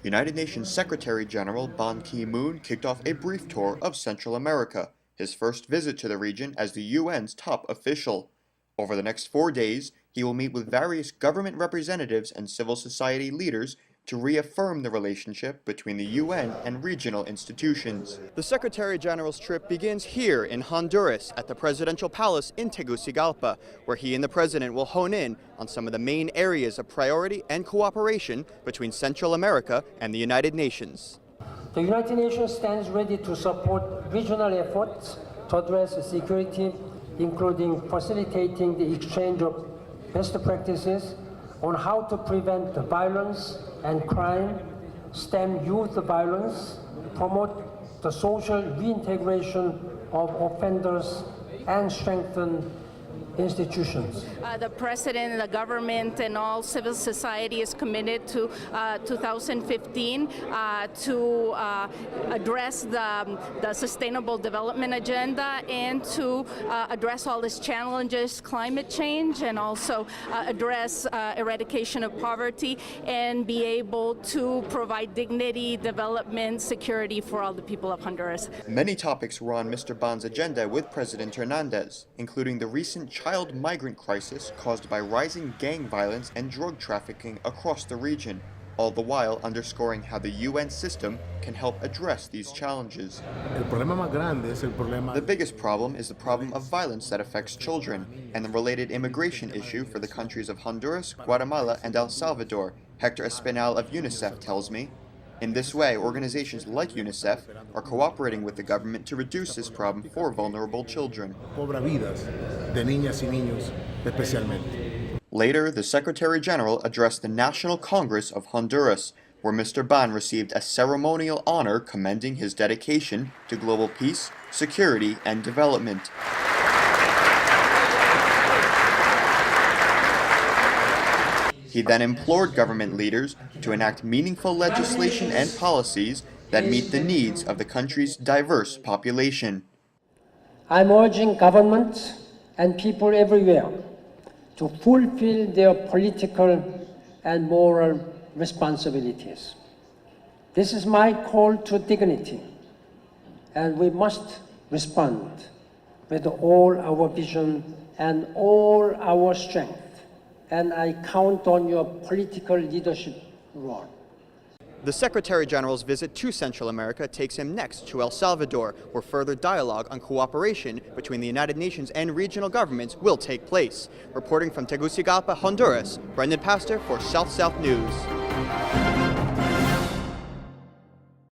United Nations Secretary General Ban Ki-moon kicked off a brief tour of Central America, his first visit to the region as the UN's top official. Over the next 4 days, he will meet with various government representatives and civil society leaders to reaffirm the relationship between the UN and regional institutions. The Secretary General's trip begins here in Honduras at the presidential palace in Tegucigalpa, where he and the president will hone in on some of the main areas of priority and cooperation between Central America and the United Nations. The United Nations stands ready to support regional efforts to address security, including facilitating the exchange of best practices on how to prevent violence and crime, stem youth violence, promote the social reintegration of offenders, and strengthen institutions. The President, the government, and all civil society is committed to 2015 to address the Sustainable Development Agenda and to address all these challenges, climate change, and also address eradication of poverty and be able to provide dignity, development, security for all the people of Honduras. Many topics were on Mr. Ban's agenda with President Hernandez, including the recent child migrant crisis caused by rising gang violence and drug trafficking across the region, all the while underscoring how the UN system can help address these challenges. The biggest problem is the problem of violence that affects children and the related immigration issue for the countries of Honduras, Guatemala, and El Salvador, Hector Espinal of UNICEF tells me. In this way, organizations like UNICEF are cooperating with the government to reduce this problem for vulnerable children. Later, the Secretary General addressed the National Congress of Honduras, where Mr. Ban received a ceremonial honor commending his dedication to global peace, security, and development. He then implored government leaders to enact meaningful legislation and policies that meet the needs of the country's diverse population. I'm urging governments and people everywhere to fulfill their political and moral responsibilities. This is my call to dignity, and we must respond with all our vision and all our strength. And I count on your political leadership role. The Secretary General's visit to Central America takes him next to El Salvador, where further dialogue on cooperation between the United Nations and regional governments will take place. Reporting from Tegucigalpa, Honduras, Brendan Pastor for South South News.